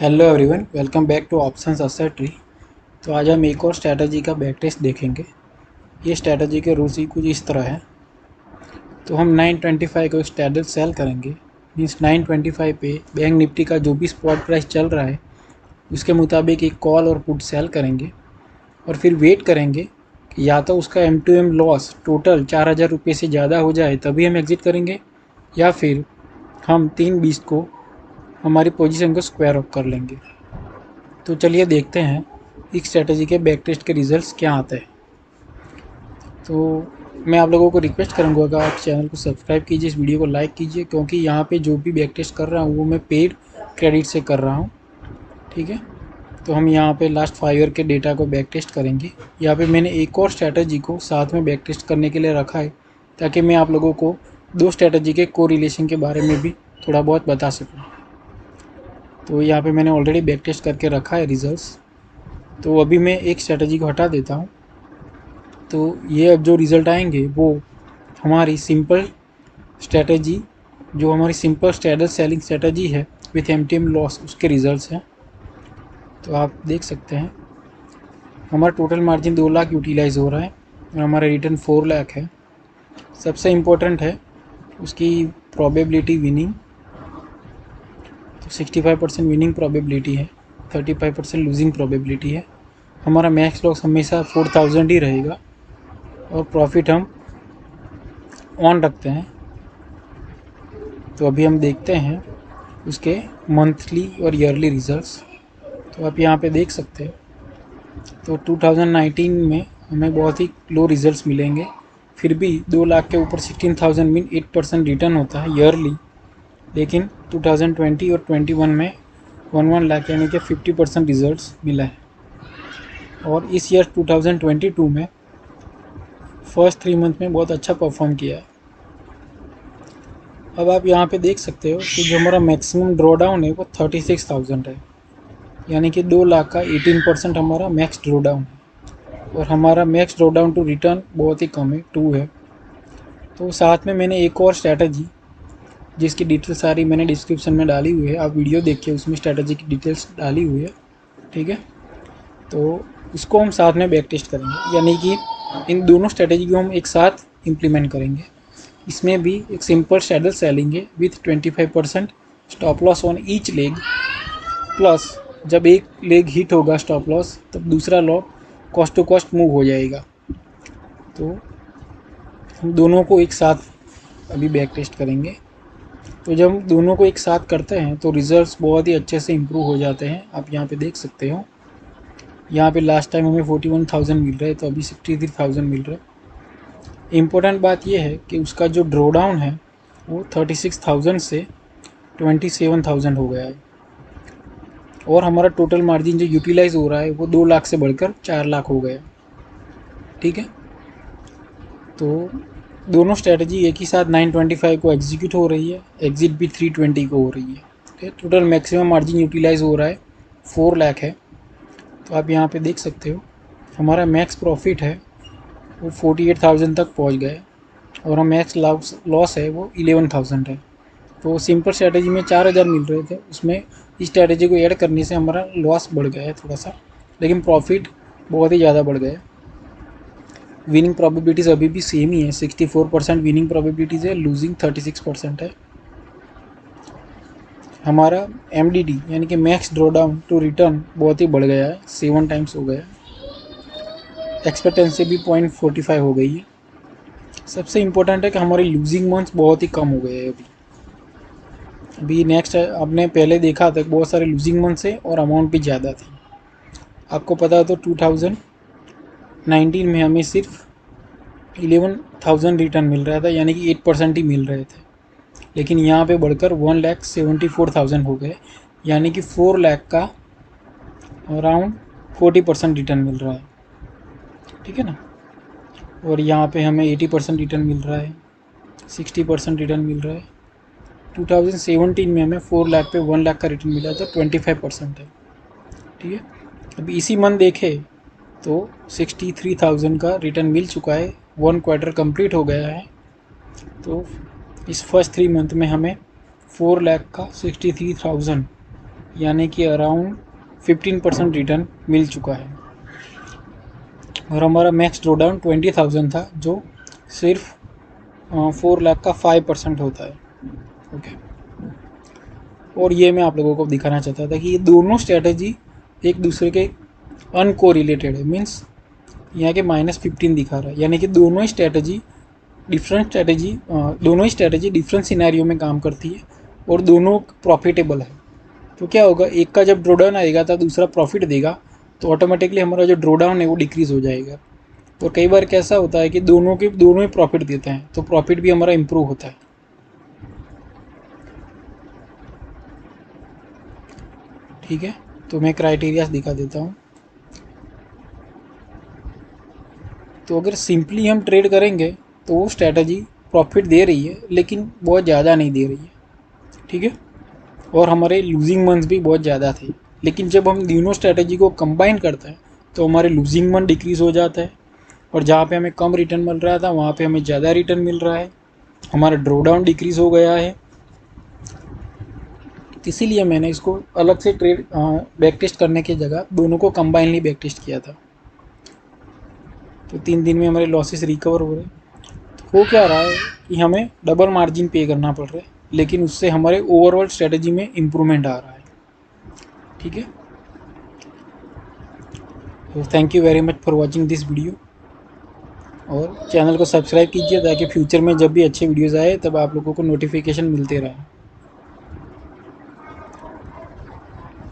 Hello everyone, welcome back two options asset tree. तो आज हम एक और स्ट्रैटेजी का बैक टेस्ट देखेंगे। ये स्ट्रैटेजी के रूल्स ही कुछ इस तरह है। तो हम 925 को स्ट्रैडल सेल करेंगे, मीन्स 925 पे बैंक निफ्टी का जो भी स्पॉट प्राइस चल रहा है उसके मुताबिक एक कॉल और पुट सेल करेंगे और फिर वेट करेंगे कि या तो उसका M2M लॉस टोटल 4000 रुपये से ज़्यादा हो जाए तभी हम एग्ज़िट करेंगे, या फिर हम 3:20 को हमारी पोजीशन को स्क्वायर ऑफ कर लेंगे। तो चलिए देखते हैं इस स्ट्रैटेजी के बैक टेस्ट के रिजल्ट्स क्या आते हैं। तो मैं आप लोगों को रिक्वेस्ट करूंगा कि आप चैनल को सब्सक्राइब कीजिए, इस वीडियो को लाइक कीजिए, क्योंकि यहाँ पे जो भी बैक टेस्ट कर रहा हूँ वो मैं पेड क्रेडिट से कर रहा हूँ। ठीक है, तो हम यहाँ पे लास्ट 5 ईयर के डेटा को बैक टेस्ट करेंगे। यहाँ पे मैंने एक और स्ट्रैटेजी को साथ में बैक टेस्ट करने के लिए रखा है ताकि मैं आप लोगों को दो स्ट्रैटेजी के कोरिलेशन के बारे में भी थोड़ा बहुत बता सकूँ। तो यहाँ पे मैंने ऑलरेडी बैक टेस्ट करके रखा है रिजल्ट्स। तो अभी मैं एक स्ट्रैटेजी को हटा देता हूँ। तो ये अब जो रिज़ल्ट आएंगे वो हमारी सिंपल स्ट्रैटेजी, जो हमारी सिंपल स्ट्रैडल सेलिंग स्ट्रैटेजी है विथ MTM लॉस, उसके रिज़ल्ट्स हैं। तो आप देख सकते हैं हमारा टोटल मार्जिन 2 लाख यूटिलाइज़ हो रहा है और हमारा रिटर्न 4 लाख है। सबसे इम्पोर्टेंट है उसकी प्रोबेबिलिटी विनिंग। तो 65% विनिंग प्रोबेबिलिटी है, 35% लूजिंग प्रोबेबिलिटी है। हमारा मैक्स लॉस हमेशा 4000 ही रहेगा और प्रॉफिट हम ऑन रखते हैं। तो अभी हम देखते हैं उसके मंथली और ईयरली रिजल्ट्स। तो आप यहाँ पे देख सकते हैं। तो 2019 में हमें बहुत ही लो रिजल्ट्स मिलेंगे, फिर भी 2 लाख के ऊपर 16,000 मीन 8% रिटर्न होता है ईयरली। लेकिन 2020 और 21 में 1 लाख यानी कि 50% रिजल्ट्स मिला है। और इस ईयर 2022 में फर्स्ट 3 मंथ में बहुत अच्छा परफॉर्म किया है। अब आप यहाँ पे देख सकते हो कि जो हमारा मैक्सिमम ड्रॉ डाउन है वो 36,000 है, यानी कि 2 लाख का 18% हमारा मैक्स ड्रॉ डाउन है। और हमारा max draw down to return बहुत ही कम है, 2 है। तो साथ में मैंने एक और स्ट्रैटेजी जिसकी डिटेल सारी मैंने डिस्क्रिप्शन में डाली हुई है, आप वीडियो देखिए, उसमें स्ट्रैटेजी की डिटेल्स डाली हुई है। ठीक है, तो उसको हम साथ में बैक टेस्ट करेंगे, यानी कि इन दोनों स्ट्रैटेजी को हम एक साथ इम्प्लीमेंट करेंगे। इसमें भी एक सिंपल स्ट्रैडल सेलिंग है with 25% stop loss on each leg, plus जब एक लेग हिट होगा स्टॉप लॉस तब दूसरा lot cost to cost move हो जाएगा। तो हम दोनों को एक साथ अभी बैक टेस्ट करेंगे। तो जब हम दोनों को एक साथ करते हैं तो रिजल्ट्स बहुत ही अच्छे से इम्प्रूव हो जाते हैं। आप यहाँ पे देख सकते हो, यहाँ पे लास्ट टाइम हमें 41,000 मिल रहे तो अभी 63,000 मिल रहे। इम्पोर्टेंट बात यह है कि उसका जो ड्रॉ डाउन है वो 36,000 से 27,000 हो गया है और हमारा टोटल मार्जिन जो यूटिलाइज़ हो रहा है वो 2 लाख से बढ़कर 4 लाख हो गया। ठीक है, तो दोनों स्ट्रैटेजी एक ही साथ 925 को एग्जीक्यूट हो रही है, एग्जिट भी 320 को हो रही है। ठीक है, टोटल मैक्सिमम मार्जिन यूटिलाइज़ हो रहा है 4 लाख है। तो आप यहाँ पे देख सकते हो हमारा मैक्स प्रॉफिट है वो 48,000 तक पहुँच गया और हम मैक्स लॉस है वो 11,000 है। तो सिंपल स्ट्रैटेजी में 4,000 मिल रहे थे, उसमें इस स्ट्रैटेजी को ऐड करने से हमारा लॉस बढ़ गया है थोड़ा सा, लेकिन प्रॉफिट बहुत ही ज़्यादा बढ़ गया। विनिंग प्रोबेबिलिटीज़ अभी भी सेम ही है, 64% विनिंग प्रोबेबिलिटीज़ है, लूजिंग 36% है। हमारा MDD यानी कि max draw down to return बहुत ही बढ़ गया है, 7 टाइम्स हो गया। एक्सपेक्टेंसी भी 0.45 हो गई है। सबसे इम्पोर्टेंट है कि हमारे लूजिंग मंथ्स बहुत ही कम हो गए हैं अभी नेक्स्ट आपने पहले देखा था बहुत सारे लूजिंग मंथ्स है और अमाउंट भी ज़्यादा थी। आपको पता है तो 2019 में हमें सिर्फ 11,000 रिटर्न मिल रहा था, यानी कि 8% ही मिल रहे थे, लेकिन यहाँ पे बढ़कर 1,74,000 हो गए, यानी कि 4 लाख का अराउंड 40% रिटर्न मिल रहा है। ठीक है ना, और यहाँ पे हमें 80% रिटर्न मिल रहा है, 60% रिटर्न मिल रहा है। 2017 में हमें 4 लाख पे 1 लाख का रिटर्न मिला था, 25% है। ठीक है, अब इसी मंथ देखें तो 63,000 का रिटर्न मिल चुका है, 1 क्वार्टर कंप्लीट हो गया है। तो इस फर्स्ट 3 मंथ में हमें 4 लाख का 63,000 यानी कि अराउंड 15% रिटर्न मिल चुका है। और हमारा मैक्स ड्रॉडाउन 20,000 था, जो सिर्फ 4 लाख का 5% होता है। ओके, और ये मैं आप लोगों को दिखाना चाहता था कि ये दोनों स्ट्रैटेजी एक दूसरे के अनकोरिलेटेड है। मीन्स यहाँ के -15 दिखा रहा है, यानी कि दोनों ही स्ट्रैटेजी डिफरेंट सिनेरियो में काम करती है और दोनों प्रॉफिटेबल है। तो क्या होगा, एक का जब ड्रॉडाउन आएगा तो दूसरा प्रॉफिट देगा, तो ऑटोमेटिकली हमारा जो ड्रॉडाउन है वो डिक्रीज हो जाएगा। और कई बार कैसा होता है कि दोनों ही प्रॉफिट देते हैं, तो प्रॉफिट भी हमारा इम्प्रूव होता है। ठीक है, तो मैं क्राइटेरियाज दिखा देता हूँ। तो अगर सिंपली हम ट्रेड करेंगे तो वो स्ट्रैटेजी प्रॉफिट दे रही है, लेकिन बहुत ज़्यादा नहीं दे रही है। ठीक है, और हमारे लूजिंग मंथ्स भी बहुत ज़्यादा थे। लेकिन जब हम दोनों स्ट्रैटेजी को कंबाइन करते हैं तो हमारे लूजिंग मंथ डिक्रीज़ हो जाता है, और जहाँ पे हमें कम रिटर्न मिल रहा था वहाँ पे हमें ज़्यादा रिटर्न मिल रहा है, हमारा ड्रॉडाउन डिक्रीज़ हो गया है। इसीलिए मैंने इसको अलग से बैक टेस्ट करने की जगह दोनों को कंबाइनली बैक टेस्ट किया था। तो 3 दिन में हमारे लॉसेस रिकवर हो रहे। तो हो क्या रहा है कि हमें डबल मार्जिन पे करना पड़ रहा है, लेकिन उससे हमारे ओवरऑल स्ट्रेटजी में इम्प्रूवमेंट आ रहा है। ठीक है, तो thank you very much for watching this video, और चैनल को सब्सक्राइब कीजिए ताकि फ्यूचर में जब भी अच्छे वीडियोज़ आए तब आप लोगों को नोटिफिकेशन मिलते रहे।